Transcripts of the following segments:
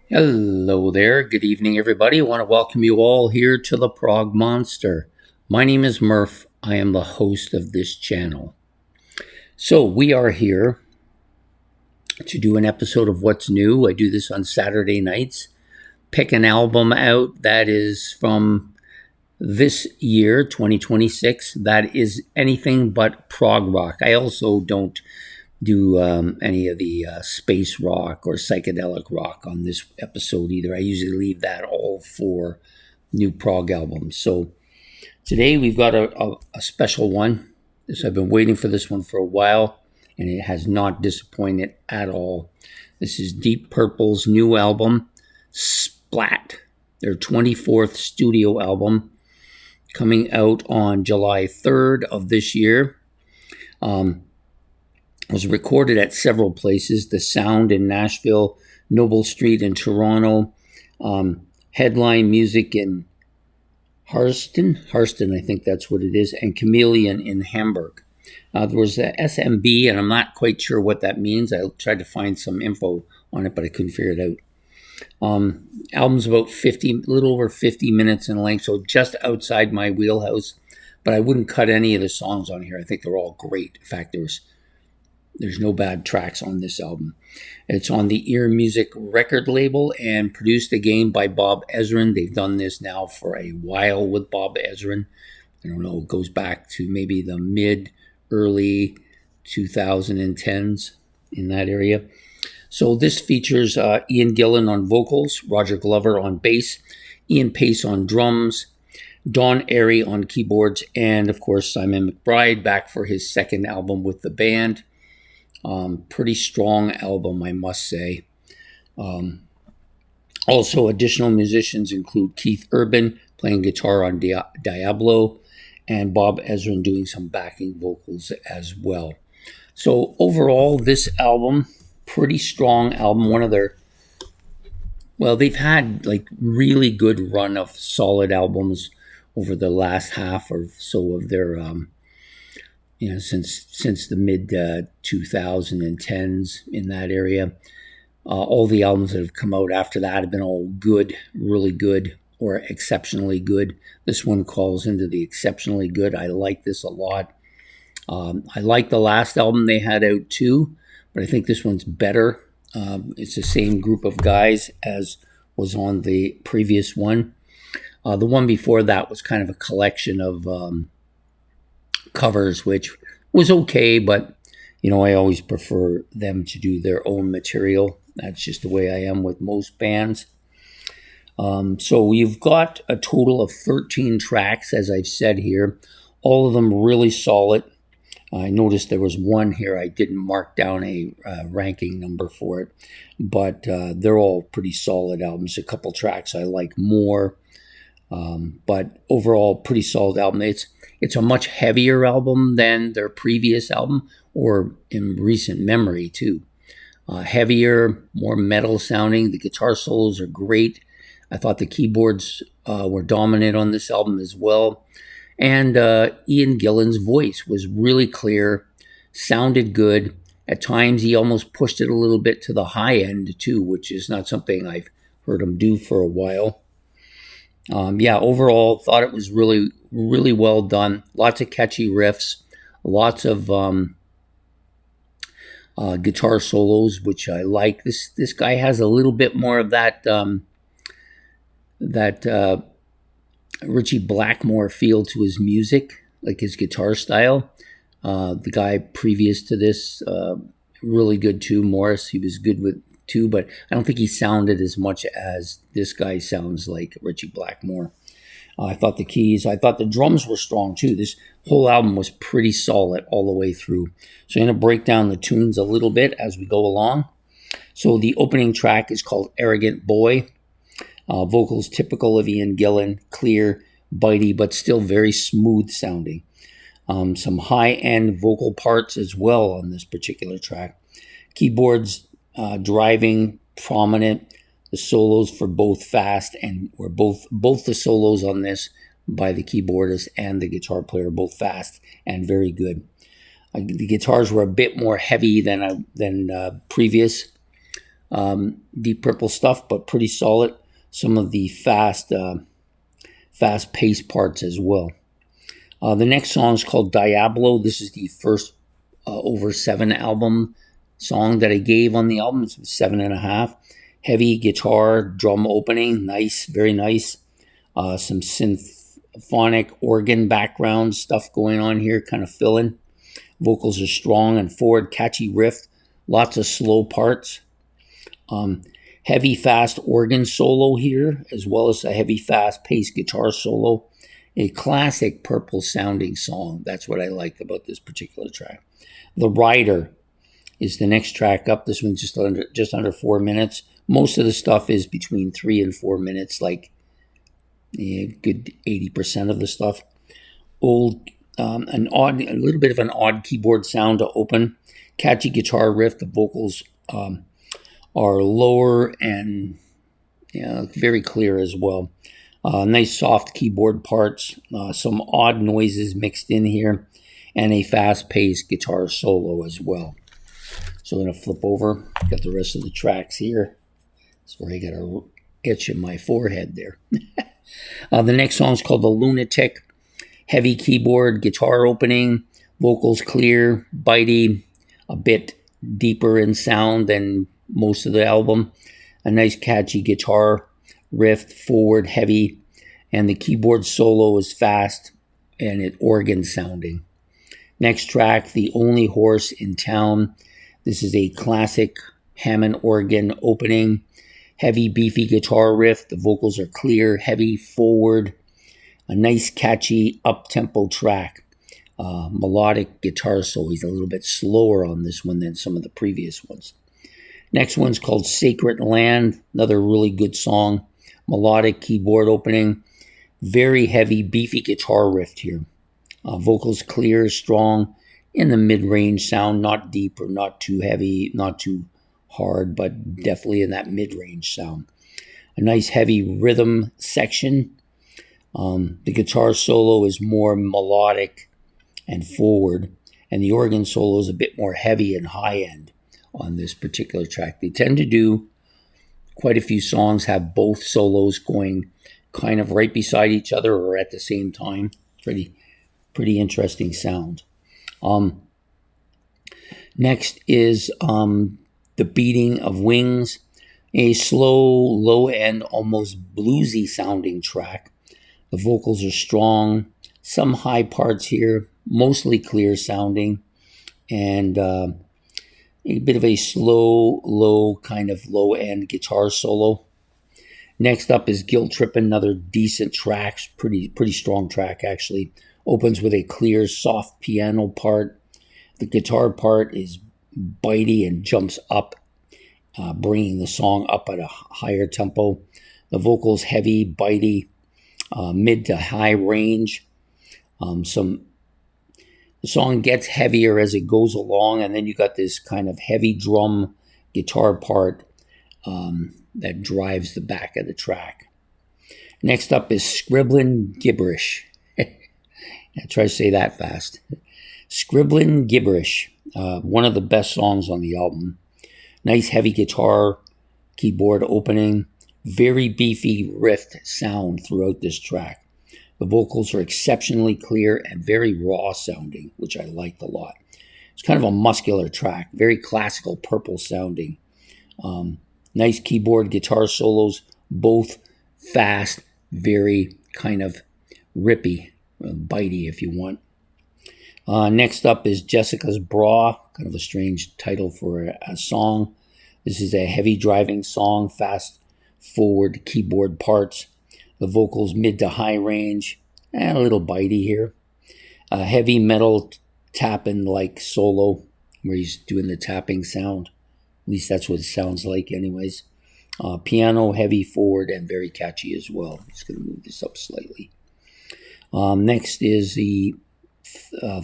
Hello there. Good evening, everybody. I want to welcome you all here to the Prog Monster. My name is Murph. I am the host of this channel. So, we are here to do an episode of What's New. I do this on Saturday nights. Pick an album out that is from this year, 2026, that is anything but prog rock. I also don't do any of the space rock or psychedelic rock on this episode either. I usually leave that all for new prog albums. So today we've got a special one. I've been waiting for this one for a while, and it has not disappointed at all. This is Deep Purple's new album, Splat, their 24th studio album, coming out on July 3rd of this year. Was recorded at several places: the Sound in Nashville, Noble Street in Toronto, Headline Music in Harston, I think that's what it is, and Chameleon in Hamburg. There was a SMB, and I'm not quite sure what that means. I tried to find some info on it, but I couldn't figure it out. Album's about a little over 50 minutes in length, so just outside my wheelhouse. But I wouldn't cut any of the songs on here. I think they're all great. In fact, there's no bad tracks on this album. It's on the Ear Music record label and produced again by Bob Ezrin. They've done this now for a while with Bob Ezrin. I don't know, it goes back to maybe the early 2010s in that area. So this features Ian Gillan on vocals, Roger Glover on bass, Ian Pace on drums, Don Airey on keyboards, and of course Simon McBride back for his second album with the band. Pretty strong album, I must say. Also, additional musicians include Keith Urban playing guitar on Diablo, and Bob Ezrin doing some backing vocals as well. So overall, this album, pretty strong album. They've had like really good run of solid albums over the last half or so of their since the mid 2010s in that area. All the albums that have come out after that have been all good, really good, or exceptionally good. This one calls into the exceptionally good. I like this a lot. I like the last album they had out too, but I think this one's better. It's the same group of guys as was on the previous one. The one before that was kind of a collection of covers, which was okay, but I always prefer them to do their own material. That's just the way I am with most bands. So you've got a total of 13 tracks, as I've said here, all of them really solid. I noticed there was one here I didn't mark down a ranking number for it, but they're all pretty solid albums. A couple tracks I like more, but overall pretty solid album. It's a much heavier album than their previous album, or in recent memory too. Heavier, more metal sounding. The guitar solos are great. I thought the keyboards were dominant on this album as well. And Ian Gillan's voice was really clear, sounded good. At times he almost pushed it a little bit to the high end too, which is not something I've heard him do for a while. Overall, thought it was really, really well done. Lots of catchy riffs, lots of guitar solos, which I like. This guy has a little bit more of that Richie Blackmore feel to his music, like his guitar style. The guy previous to this, really good too. Morris, he was good with too, but I don't think he sounded as much as this guy sounds like Richie Blackmore. I thought the drums were strong too. This whole album was pretty solid all the way through. So I'm going to break down the tunes a little bit as we go along. So the opening track is called Arrogant Boy. Vocals typical of Ian Gillan, clear, bitey, but still very smooth sounding. Some high-end vocal parts as well on this particular track. Keyboards driving, prominent. The solos for both fast and were both the solos on this by the keyboardist and the guitar player, both fast and very good. The guitars were a bit more heavy than previous. Deep Purple stuff, but pretty solid. Some of the fast paced parts as well. The next song is called Diablo. This is the first over 7 album song that I gave on the album. It's 7.5. Heavy guitar, drum opening, nice, very nice. Some symphonic organ background stuff going on here, kind of filling. Vocals are strong and forward, catchy riff, lots of slow parts. Heavy, fast organ solo here, as well as a heavy, fast-paced guitar solo. A classic Purple sounding song. That's what I like about this particular track. The Rider is the next track up. This one's just under 4 minutes. Most of the stuff is between 3 and 4 minutes, like a good 80% of the stuff. A little bit of an odd keyboard sound to open. Catchy guitar riff. The vocals are lower and very clear as well. Nice soft keyboard parts, some odd noises mixed in here, and a fast-paced guitar solo as well. So I'm going to flip over, got the rest of the tracks here. That's where I got a itch in my forehead there. The next song is called The Lunatic. Heavy keyboard, guitar opening, vocals clear, bitey, a bit deeper in sound than most of the album. A nice catchy guitar riff, forward, heavy, and the keyboard solo is fast and it organ sounding. Next track, The Only Horse in Town. This is a classic Hammond organ opening. Heavy, beefy guitar riff. The vocals are clear, heavy, forward. A nice, catchy, up-tempo track. Melodic guitar solo. He's a little bit slower on this one than some of the previous ones. Next one's called Sacred Land. Another really good song. Melodic keyboard opening. Very heavy, beefy guitar riff here. Vocals clear, strong, in the mid-range sound. Not deep or not too heavy, not too hard, but definitely in that mid-range sound. A nice heavy rhythm section. The guitar solo is more melodic and forward, and the organ solo is a bit more heavy and high-end on this particular track. They tend to do quite a few songs have both solos going kind of right beside each other or at the same time. Pretty interesting sound. Next is The Beating of Wings, a slow, low-end, almost bluesy sounding track. The vocals are strong, some high parts here, mostly clear sounding, and a bit of a slow, low, kind of low-end guitar solo. Next up is Guilt Trip, another decent track, pretty strong track actually. Opens with a clear, soft piano part. The guitar part is bitey and jumps up, bringing the song up at a higher tempo. The vocals heavy, bitey, mid to high range. The song gets heavier as it goes along, and then you got this kind of heavy drum guitar part that drives the back of the track. Next up is Scribbling Gibberish. I try to say that fast. Scribbling Gibberish, one of the best songs on the album. Nice heavy guitar, keyboard opening, very beefy riffed sound throughout this track. The vocals are exceptionally clear and very raw sounding, which I liked a lot. It's kind of a muscular track, very classical Purple sounding. Nice keyboard, guitar solos, both fast, very kind of rippy, bitey if you want. Next up is Jessica's Bra, kind of a strange title for a song. This is a heavy driving song, fast forward keyboard parts. The vocals mid to high range, and a little bitey here. A heavy metal tapping like solo, where he's doing the tapping sound. At least that's what it sounds like anyways. Piano, heavy, forward, and very catchy as well. I'm just going to move this up slightly. Next is the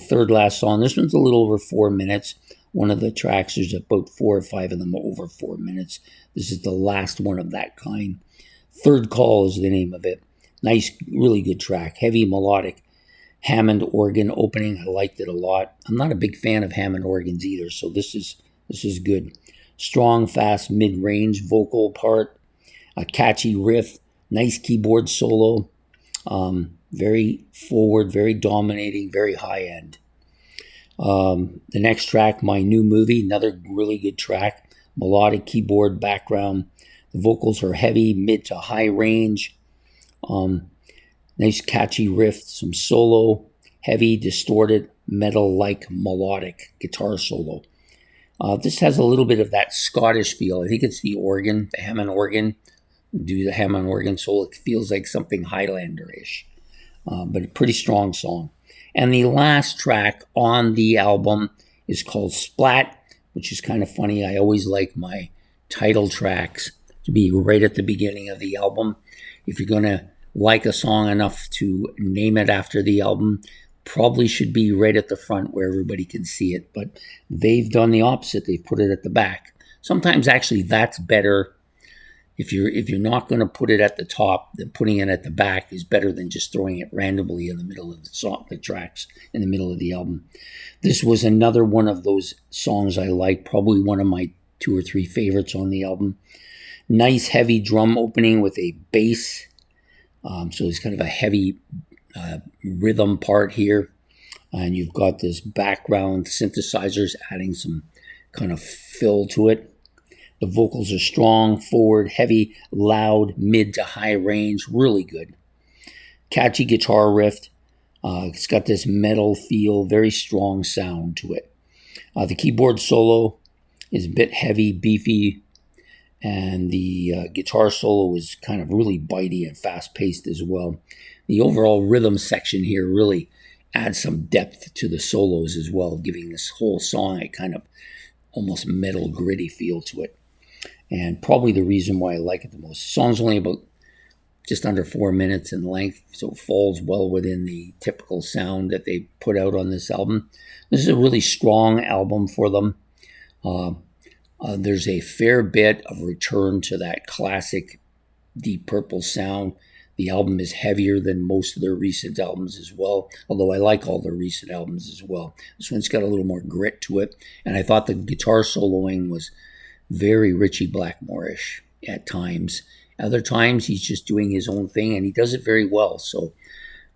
third last song. This one's a little over 4 minutes. One of the tracks, there's about 4 or 5 of them over 4 minutes. This is the last one of that kind. Third Call is the name of it. Nice, really good track. Heavy, melodic Hammond organ opening. I liked it a lot. I'm not a big fan of Hammond organs either, so this is good. strong, fast, mid-range vocal part, a catchy riff, nice keyboard solo, very forward, very dominating, very high end. The next track, My New Movie, another really good track, melodic keyboard background. The vocals are heavy, mid to high range. Nice catchy riff, some solo, heavy, distorted, metal-like melodic guitar solo. This has a little bit of that Scottish feel. I think it's the organ, the Hammond organ. Do the Hammond organ solo. It feels like something Highlander-ish, but a pretty strong song. And the last track on the album is called Splat, which is kind of funny. I always like my title tracks to be right at the beginning of the album. If you're going to like a song enough to name it after the album, probably should be right at the front where everybody can see it. But they've done the opposite. They've put it at the back. Sometimes actually that's better. If you're not going to put it at the top, then putting it at the back is better than just throwing it randomly in the middle of the song, the tracks in the middle of the album. This was another one of those songs I like, probably one of my 2 or 3 favorites on the album. Nice heavy drum opening with a bass. So it's kind of a heavy rhythm part here. And you've got this background synthesizers adding some kind of fill to it. The vocals are strong, forward, heavy, loud, mid to high range, really good. Catchy guitar riff. It's got this metal feel, very strong sound to it. The keyboard solo is a bit heavy, beefy, and the guitar solo is kind of really bitey and fast-paced as well. The overall rhythm section here really adds some depth to the solos as well, giving this whole song a kind of almost metal, gritty feel to it. And probably the reason why I like it the most. The song's only about just under 4 minutes in length, so it falls well within the typical sound that they put out on this album. This is a really strong album for them. There's a fair bit of return to that classic Deep Purple sound. The album is heavier than most of their recent albums as well, although I like all their recent albums as well. This one's got a little more grit to it, and I thought the guitar soloing was very Ritchie Blackmore-ish at times. Other times he's just doing his own thing, and he does it very well. So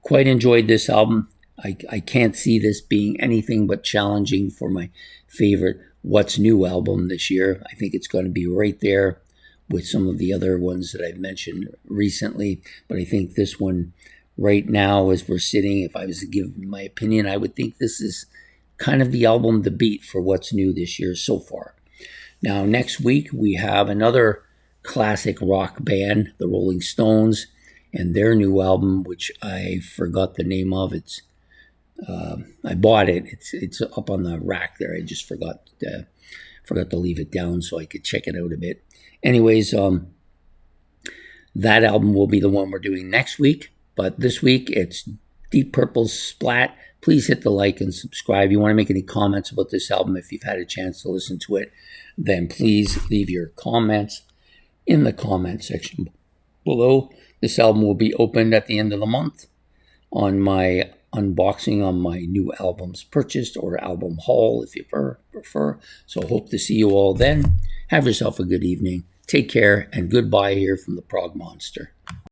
quite enjoyed this album. I can't see this being anything but challenging for my favorite What's New album this year. I think it's going to be right there with some of the other ones that I've mentioned recently. But I think this one right now, as we're sitting, if I was to give my opinion, I would think this is kind of the album to beat for What's New this year so far. Now, next week, we have another classic rock band, the Rolling Stones, and their new album, which I forgot the name of. I bought it. It's up on the rack there. I just forgot to leave it down so I could check it out a bit. Anyways, that album will be the one we're doing next week. But this week, it's Deep Purple's Splat. Please hit the like and subscribe. If you want to make any comments about this album, if you've had a chance to listen to it, then please leave your comments in the comment section below. This album will be opened at the end of the month on my unboxing on my new albums purchased, or album haul if you prefer. So hope to see you all then. Have yourself a good evening. Take care, and goodbye here from the Prog Monster.